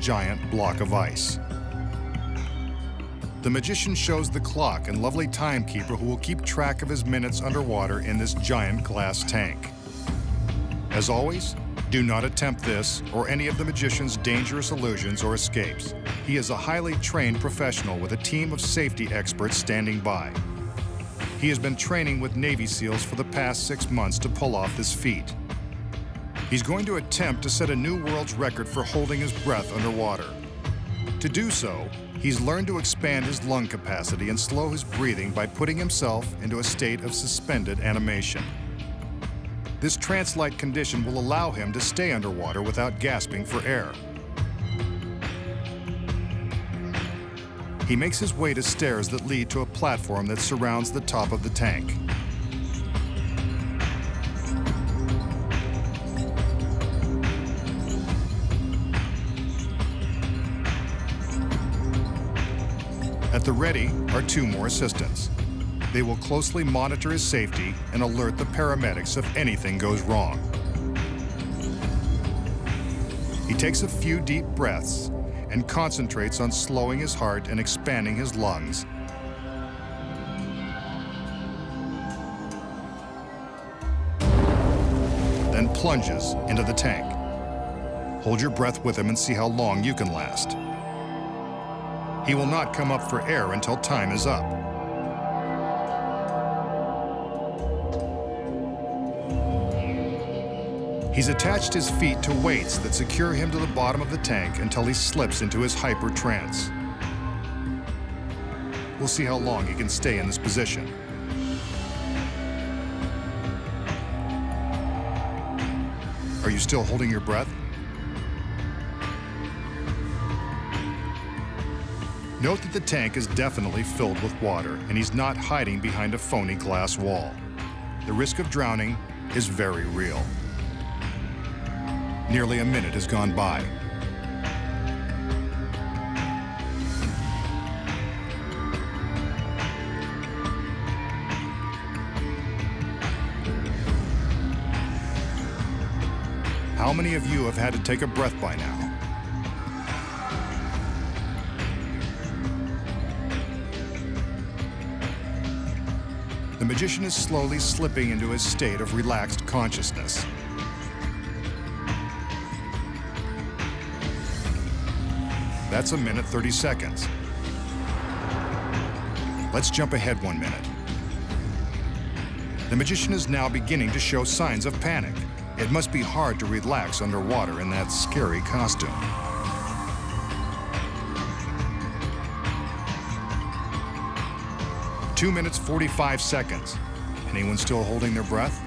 giant block of ice. The magician shows the clock and lovely timekeeper who will keep track of his minutes underwater in this giant glass tank. As always, do not attempt this or any of the magician's dangerous illusions or escapes. He is a highly trained professional with a team of safety experts standing by. He has been training with Navy SEALs for the past 6 months to pull off this feat. He's going to attempt to set a new world's record for holding his breath underwater. To do so, he's learned to expand his lung capacity and slow his breathing by putting himself into a state of suspended animation. This trance-like condition will allow him to stay underwater without gasping for air. He makes his way to stairs that lead to a platform that surrounds the top of the tank. At the ready are 2 more assistants. They will closely monitor his safety and alert the paramedics if anything goes wrong. He takes a few deep breaths and concentrates on slowing his heart and expanding his lungs. Then plunges into the tank. Hold your breath with him and see how long you can last. He will not come up for air until time is up. He's attached his feet to weights that secure him to the bottom of the tank until he slips into his hyper trance. We'll see how long he can stay in this position. Are you still holding your breath? Note that the tank is definitely filled with water, and he's not hiding behind a phony glass wall. The risk of drowning is very real. Nearly a minute has gone by. How many of you have had to take a breath by now? The magician is slowly slipping into his state of relaxed consciousness. That's 1 minute 30 seconds. Let's jump ahead 1 minute. The magician is now beginning to show signs of panic. It must be hard to relax underwater in that scary costume. Two minutes 45 seconds. Anyone still holding their breath?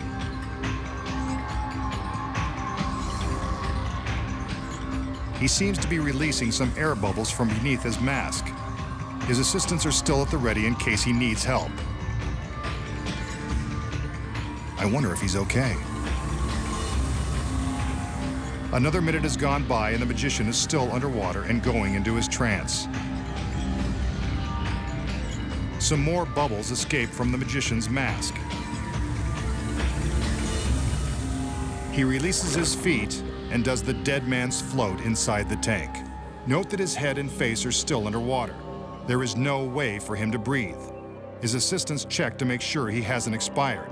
He seems to be releasing some air bubbles from beneath his mask. His assistants are still at the ready in case he needs help. I wonder if he's okay. Another minute has gone by and the magician is still underwater and going into his trance. Some more bubbles escape from the magician's mask. He releases his feet and does the dead man's float inside the tank. Note that his head and face are still underwater. There is no way for him to breathe. His assistants check to make sure he hasn't expired.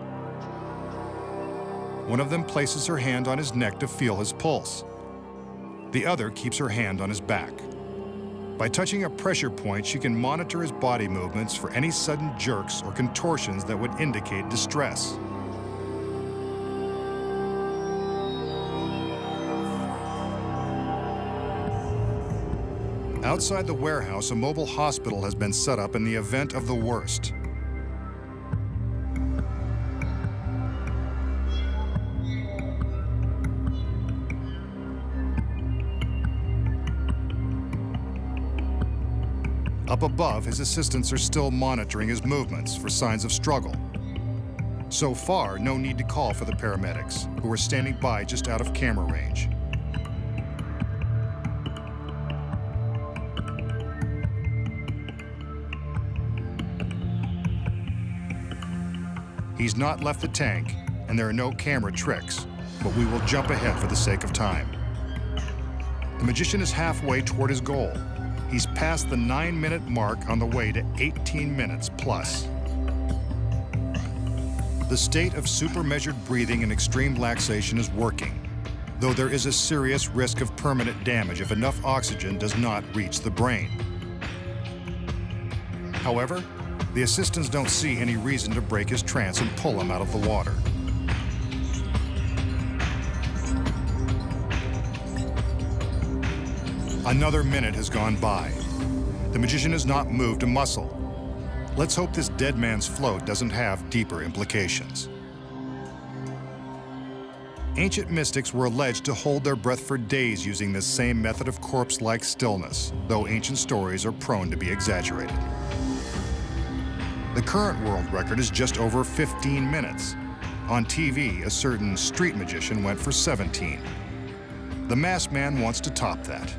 One of them places her hand on his neck to feel his pulse. The other keeps her hand on his back. By touching a pressure point, she can monitor his body movements for any sudden jerks or contortions that would indicate distress. Outside the warehouse, a mobile hospital has been set up in the event of the worst. Up above, his assistants are still monitoring his movements for signs of struggle. So far, no need to call for the paramedics, who are standing by just out of camera range. He's not left the tank, and there are no camera tricks, but we will jump ahead for the sake of time. The magician is halfway toward his goal. He's past the 9-minute mark on the way to 18 minutes plus. The state of super-measured breathing and extreme relaxation is working, though there is a serious risk of permanent damage if enough oxygen does not reach the brain. However, the assistants don't see any reason to break his trance and pull him out of the water. Another minute has gone by. The magician has not moved a muscle. Let's hope this dead man's float doesn't have deeper implications. Ancient mystics were alleged to hold their breath for days using this same method of corpse-like stillness, though ancient stories are prone to be exaggerated. The current world record is just over 15 minutes. On TV, a certain street magician went for 17. The masked man wants to top that.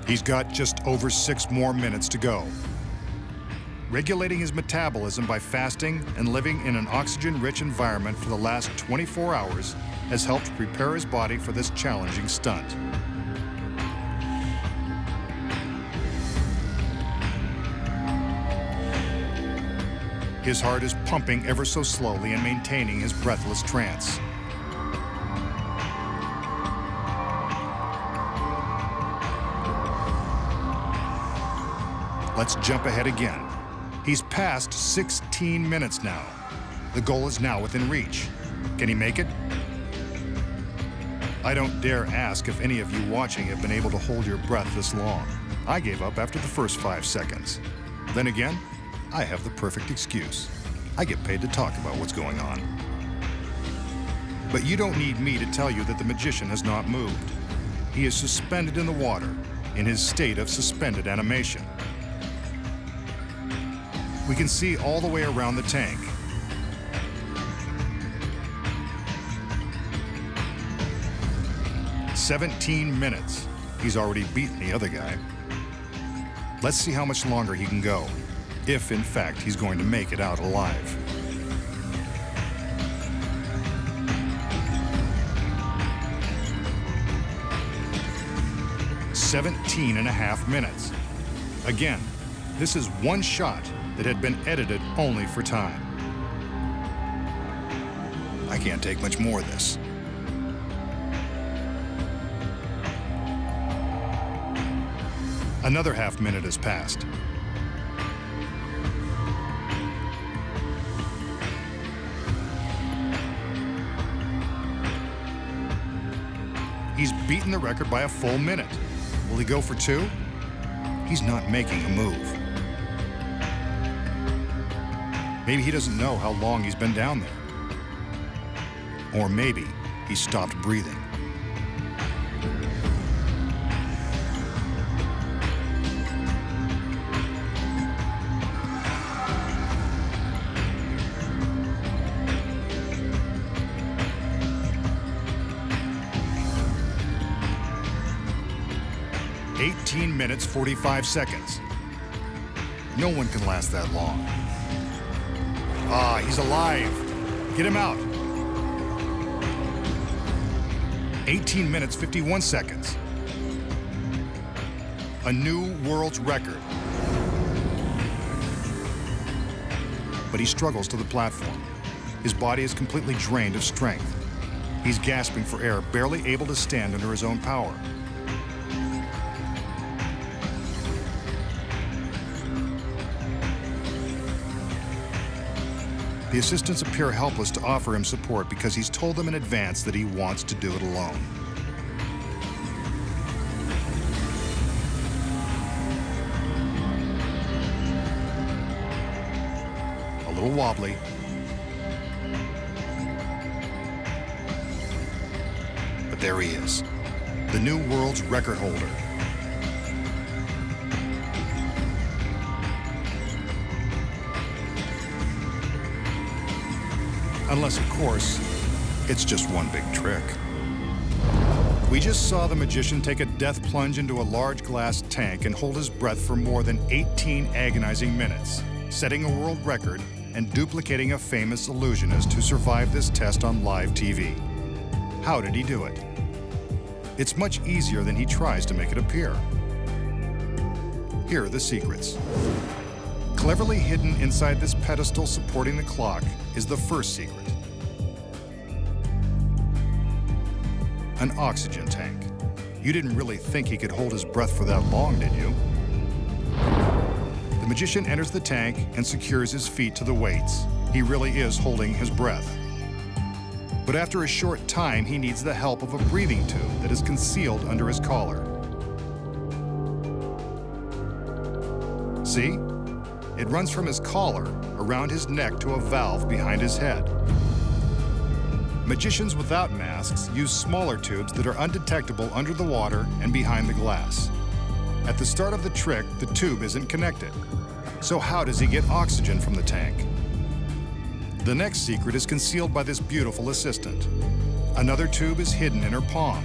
He's got just over 6 more minutes to go. Regulating his metabolism by fasting and living in an oxygen-rich environment for the last 24 hours has helped prepare his body for this challenging stunt. His heart is pumping ever so slowly and maintaining his breathless trance. Let's jump ahead again. He's past 16 minutes now. The goal is now within reach. Can he make it? I don't dare ask if any of you watching have been able to hold your breath this long. I gave up after the first 5 seconds. Then again, I have the perfect excuse. I get paid to talk about what's going on. But you don't need me to tell you that the magician has not moved. He is suspended in the water, in his state of suspended animation. We can see all the way around the tank. "17 minutes. He's already beaten the other guy. Let's see how much longer he can go, if in fact he's going to make it out alive. "17.5 minutes. Again, this is one shot that had been edited only for time. I can't take much more of this. Another half minute has passed. He's beaten the record by a full minute. Will he go for 2? He's not making a move. Maybe he doesn't know how long he's been down there. Or maybe he stopped breathing. "18 minutes, 45 seconds. No one can last that long. Ah, he's alive. Get him out. 18 minutes, 51 seconds. A new world's record. But he struggles to the platform. His body is completely drained of strength. He's gasping for air, barely able to stand under his own power. The assistants appear helpless to offer him support because he's told them in advance that he wants to do it alone. A little wobbly. But there he is, the new world's record holder. Unless, of course, it's just one big trick. We just saw the magician take a death plunge into a large glass tank and hold his breath for more than 18 agonizing minutes, setting a world record and duplicating a famous illusionist who survived this test on live TV. How did he do it? It's much easier than he tries to make it appear. Here are the secrets. Cleverly hidden inside this pedestal supporting the clock is the first secret. An oxygen tank. You didn't really think he could hold his breath for that long, did you? The magician enters the tank and secures his feet to the weights. He really is holding his breath. But after a short time, he needs the help of a breathing tube that is concealed under his collar. See? It runs from his collar around his neck to a valve behind his head. Magicians without masks use smaller tubes that are undetectable under the water and behind the glass. At the start of the trick, the tube isn't connected. So how does he get oxygen from the tank? The next secret is concealed by this beautiful assistant. Another tube is hidden in her palm.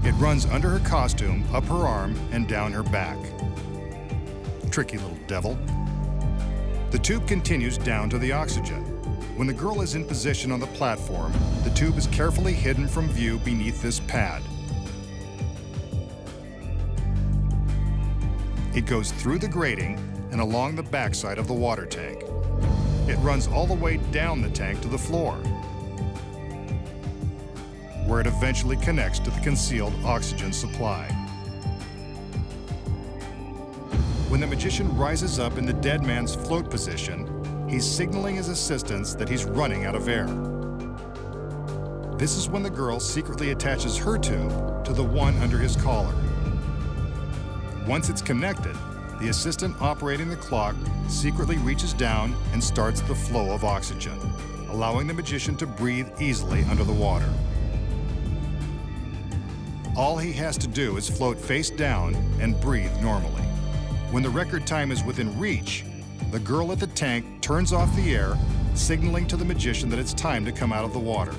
It runs under her costume, up her arm, and down her back. Tricky little devil. The tube continues down to the oxygen. When the girl is in position on the platform, the tube is carefully hidden from view beneath this pad. It goes through the grating and along the backside of the water tank. It runs all the way down the tank to the floor, where it eventually connects to the concealed oxygen supply. When the magician rises up in the dead man's float position, he's signaling his assistants that he's running out of air. This is when the girl secretly attaches her tube to the one under his collar. Once it's connected, the assistant operating the clock secretly reaches down and starts the flow of oxygen, allowing the magician to breathe easily under the water. All he has to do is float face down and breathe normally. When the record time is within reach, the girl at the tank turns off the air, signaling to the magician that it's time to come out of the water.